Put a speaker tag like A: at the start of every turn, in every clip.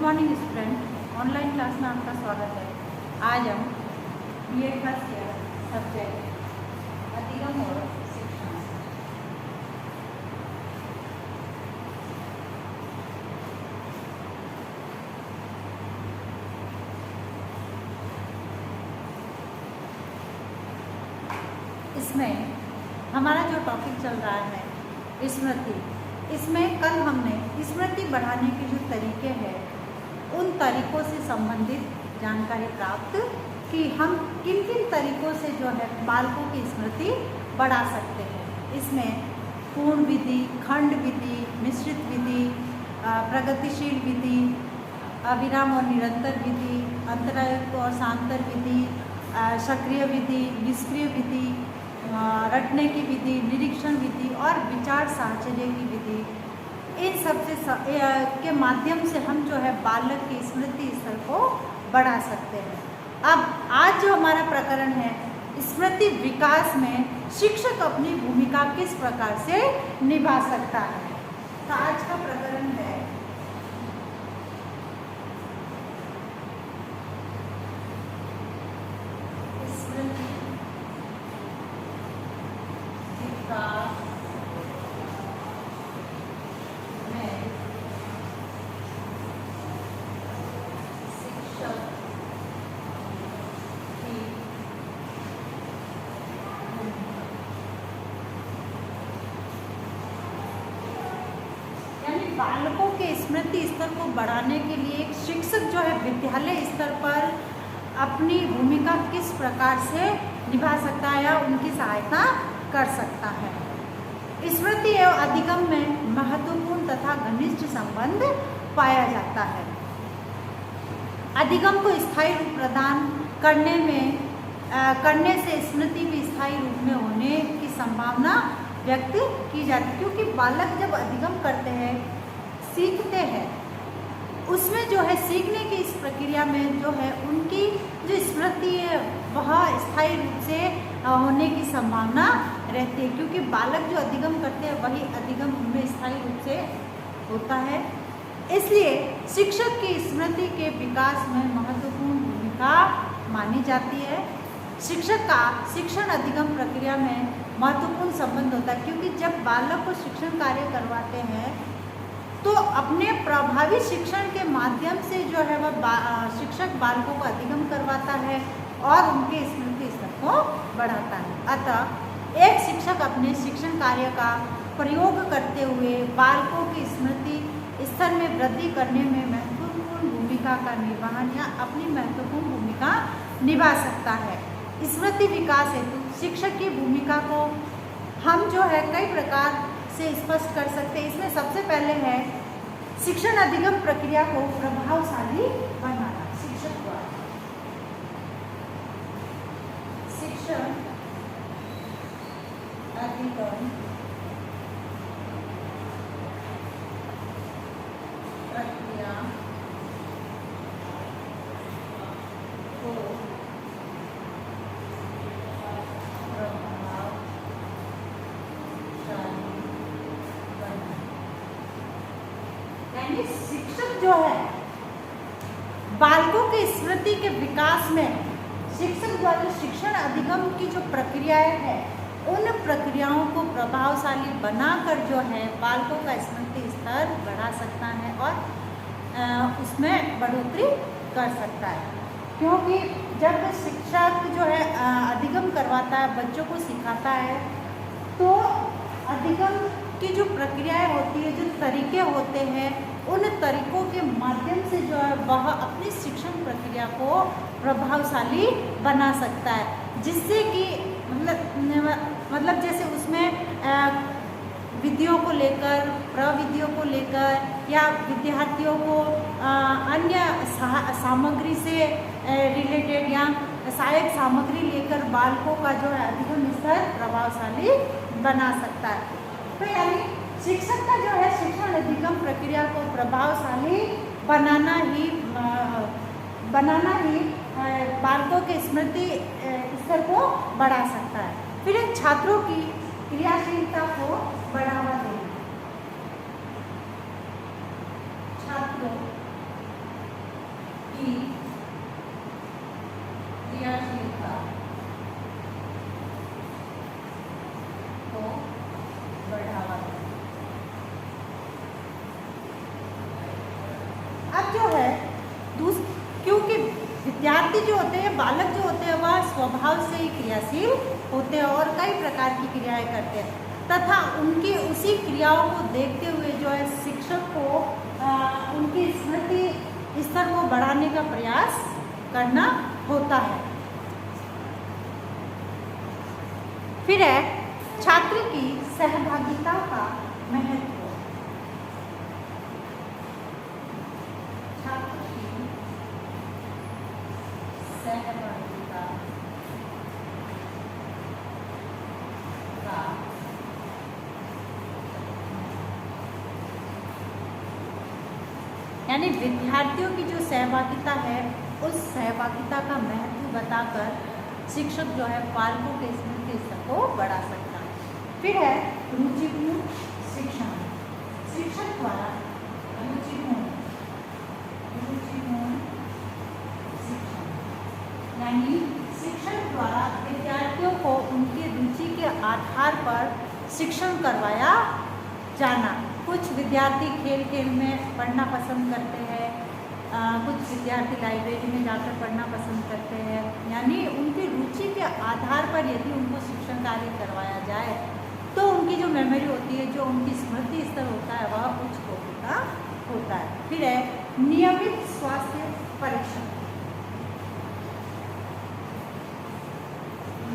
A: Morning student, online class में आपका स्वागत है। आज हम BA फर्स्ट ईयर सब्जेक्ट अधिगम और शिक्षण इसमें हमारा जो टॉपिक चल रहा है स्मृति। इसमें कल हमने स्मृति बढ़ाने के जो तरीके हैं उन तरीकों से संबंधित जानकारी प्राप्त कि हम किन किन तरीकों से जो है बालकों की स्मृति बढ़ा सकते हैं। इसमें पूर्ण विधि, खंड विधि, मिश्रित विधि, प्रगतिशील विधि, अविराम और निरंतर विधि, अंतरायुक्त और सांतर विधि, सक्रिय विधि, निष्क्रिय विधि, रटने की विधि, निरीक्षण विधि और विचार साहचर्य की विधि। इन सबसे के माध्यम से हम जो है बालक की स्मृति स्तर को बढ़ा सकते हैं। अब आज जो हमारा प्रकरण है स्मृति विकास में शिक्षक अपनी भूमिका किस प्रकार से निभा सकता है। तो आज का प्रकरण है स्मृति विकास में शिक्षक की यानी बालकों के स्मृति स्तर को बढ़ाने के लिए एक शिक्षक जो है विद्यालय स्तर पर अपनी भूमिका किस प्रकार से निभा सकता है या उनकी सहायता कर सकता है। स्मृति एवं अधिगम में महत्वपूर्ण तथा घनिष्ठ संबंध पाया जाता है। अधिगम को स्थायी रूप प्रदान करने से स्मृति भी स्थायी रूप में होने की संभावना व्यक्त की जाती है, क्योंकि बालक जब अधिगम करते हैं, सीखते हैं, उसमें जो है सीखने की इस प्रक्रिया में जो है उनकी जो स्मृति है वह स्थायी रूप से होने की संभावना रहती है, क्योंकि बालक जो अधिगम करते हैं वही अधिगम उनमें स्थायी रूप से होता है। इसलिए शिक्षक की स्मृति के विकास में महत्वपूर्ण भूमिका मानी जाती है। शिक्षक का शिक्षण अधिगम प्रक्रिया में महत्वपूर्ण संबंध होता है, क्योंकि जब बालक को शिक्षण कार्य करवाते हैं तो अपने प्रभावी शिक्षण के माध्यम से जो है वह शिक्षक बालकों को अधिगम करवाता है और उनके स्मृति स्तर को बढ़ाता है। अतः एक शिक्षक अपने शिक्षण कार्य का प्रयोग करते हुए बालकों की स्मृति स्तर में वृद्धि करने में महत्वपूर्ण भूमिका का निर्वहन या अपनी महत्वपूर्ण भूमिका निभा सकता है। स्मृति विकास हेतु शिक्षक की भूमिका को हम जो है कई प्रकार से स्पष्ट कर सकते हैं। इसमें सबसे पहले है शिक्षण अधिगम प्रक्रिया को प्रभावशाली बनाना। शिक्षक द्वारा शिक्षण अधिगम प्रक्रिया को यानी शिक्षक जो है बालकों के स्मृति के विकास में शिक्षक द्वारा शिक्षण अधिगम की जो प्रक्रियाएं हैं उन प्रक्रियाओं को प्रभावशाली बनाकर जो है बालकों का स्मृति स्तर बढ़ा सकता है और उसमें बढ़ोतरी कर सकता है। क्योंकि जब शिक्षक जो है अधिगम करवाता है, बच्चों को सिखाता है, तो अधिगम की जो प्रक्रियाएं होती है, जो तरीके होते हैं, उन तरीकों के माध्यम से जो है वह अपनी शिक्षण प्रक्रिया को प्रभावशाली बना सकता है, जिससे कि मतलब जैसे उसमें विधियों को लेकर, प्रविधियों को लेकर या विद्यार्थियों को अन्य सामग्री से रिलेटेड या सहायक सामग्री लेकर बालकों का जो है अधिगम स्तर प्रभावशाली बना सकता है। तो यानी शिक्षक का जो है शिक्षण अधिगम प्रक्रिया को प्रभावशाली बनाना ही बालकों के स्मृति स्तर को बढ़ा सकता है। फिर एक छात्रों की क्रियाशीलता को बढ़ावा देना। छात्रों की क्रियाशीलता को बढ़ावा दें। अब जो है क्योंकि विद्यार्थी जो होते हैं, बालक जो होते हैं, वह स्वभाव से ही क्रियाशील होते हैं और कई प्रकार की क्रियाएं करते हैं तथा उनकी उसी क्रियाओं को देखते हुए जो है शिक्षक को उनकी स्मृति स्तर को बढ़ाने का प्रयास करना होता है। फिर है छात्र की सहभागिता का महत्व। छात्र की सहभागिता का यानी विद्यार्थियों की जो सहभागिता है उस सहभागिता का महत्व बताकर शिक्षक जो है बालकों के स्मृति स्तर को बढ़ा सकता है। फिर है रुचिपूर्ण शिक्षण। शिक्षक द्वारा रुचिपूर्ण शिक्षण यानी शिक्षक द्वारा विद्यार्थियों को उनकी रुचि के आधार पर शिक्षण करवाया जाना। कुछ विद्यार्थी खेल खेल में पढ़ना पसंद करते हैं, कुछ विद्यार्थी लाइब्रेरी में जाकर पढ़ना पसंद करते हैं। यानी उनकी रुचि के आधार पर यदि उनको शिक्षण कार्य करवाया जाए तो उनकी जो मेमोरी होती है, जो उनकी स्मृति स्तर होता है, वह उच्च कोटि का होता है। फिर है नियमित स्वास्थ्य परीक्षण।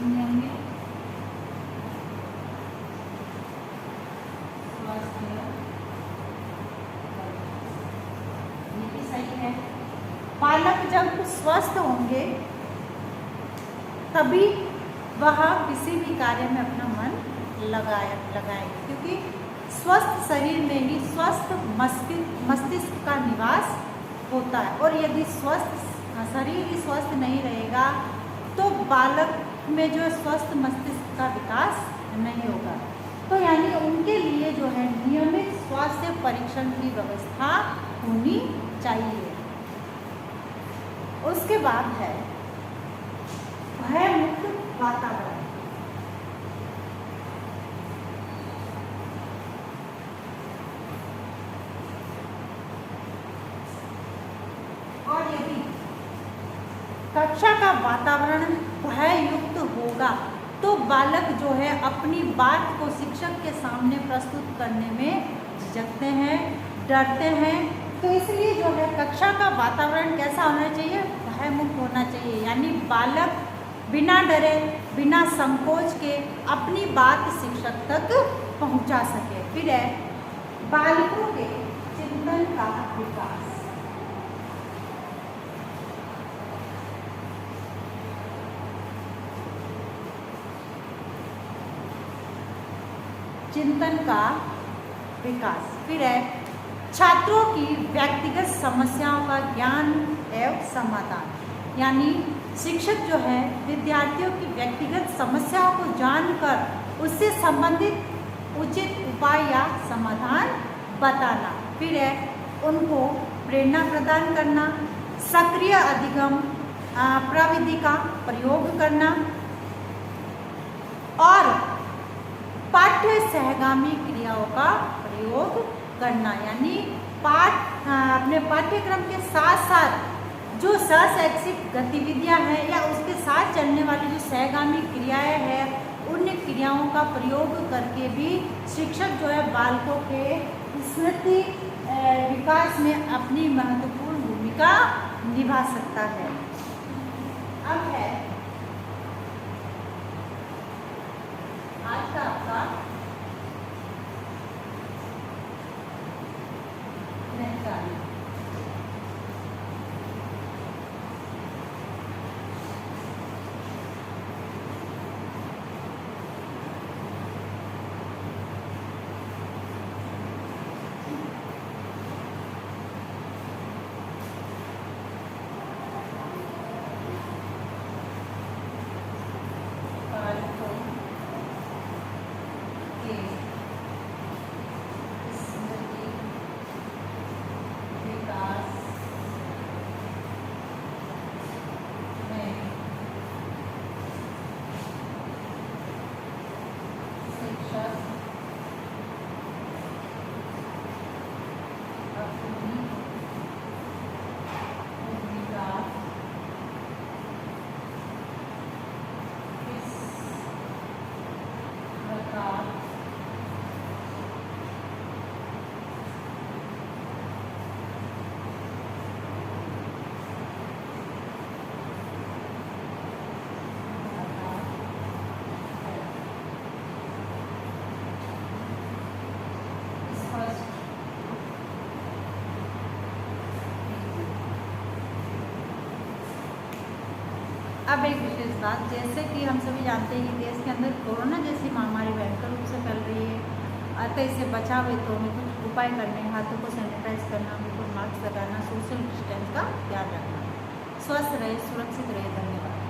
A: नियमित सही है। बालक जब स्वस्थ होंगे तभी वह किसी भी कार्य में अपना मन लगाएंगे, क्योंकि स्वस्थ शरीर में ही स्वस्थ मस्तिष्क का निवास होता है और यदि स्वस्थ शरीर ही स्वस्थ नहीं रहेगा तो बालक में जो स्वस्थ मस्तिष्क का विकास नहीं होगा। तो यानी उनके लिए जो है नियमित स्वास्थ्य परीक्षण की व्यवस्था होनी चाहिए। उसके बाद है भय मुक्त वातावरण। और यदि कक्षा का वातावरण भय युक्त होगा तो बालक जो है अपनी बात को शिक्षक के सामने प्रस्तुत करने में झिझकते हैं, डरते हैं। तो इसलिए जो है कक्षा का वातावरण कैसा होना चाहिए? भय मुक्त होना चाहिए। यानी बालक बिना डरे, बिना संकोच के अपनी बात शिक्षक तक पहुंचा सके। फिर है बालकों के चिंतन का विकास। चिंतन का विकास। फिर है छात्रों की व्यक्तिगत समस्याओं का ज्ञान एवं समाधान। यानी शिक्षक जो है विद्यार्थियों की व्यक्तिगत समस्याओं को जानकर उससे संबंधित उचित उपाय या समाधान बताना। फिर है उनको प्रेरणा प्रदान करना, सक्रिय अधिगम प्रविधि का प्रयोग करना और पाठ्य सहगामी क्रियाओं का प्रयोग करना। यानी अपने पाठ्यक्रम के साथ साथ जो सहशैक्षिक गतिविधियां हैं या उसके साथ चलने वाली जो सहगामी क्रियाएं हैं उन क्रियाओं का प्रयोग करके भी शिक्षक जो है बालकों के स्मृति विकास में अपनी महत्वपूर्ण भूमिका निभा सकता है। अब है आज का आपका अब एक विशेष बात, जैसे कि हम सभी जानते हैं कि देश के अंदर कोरोना जैसी महामारी भयंकर रूप से फैल रही है। अतः इससे बचाव हेतु हमें कुछ उपाय करने, हाथों को सैनिटाइज करना, बिल्कुल मास्क लगाना, सोशल डिस्टेंस का ध्यान रखना। स्वस्थ रहे, सुरक्षित रहे। धन्यवाद।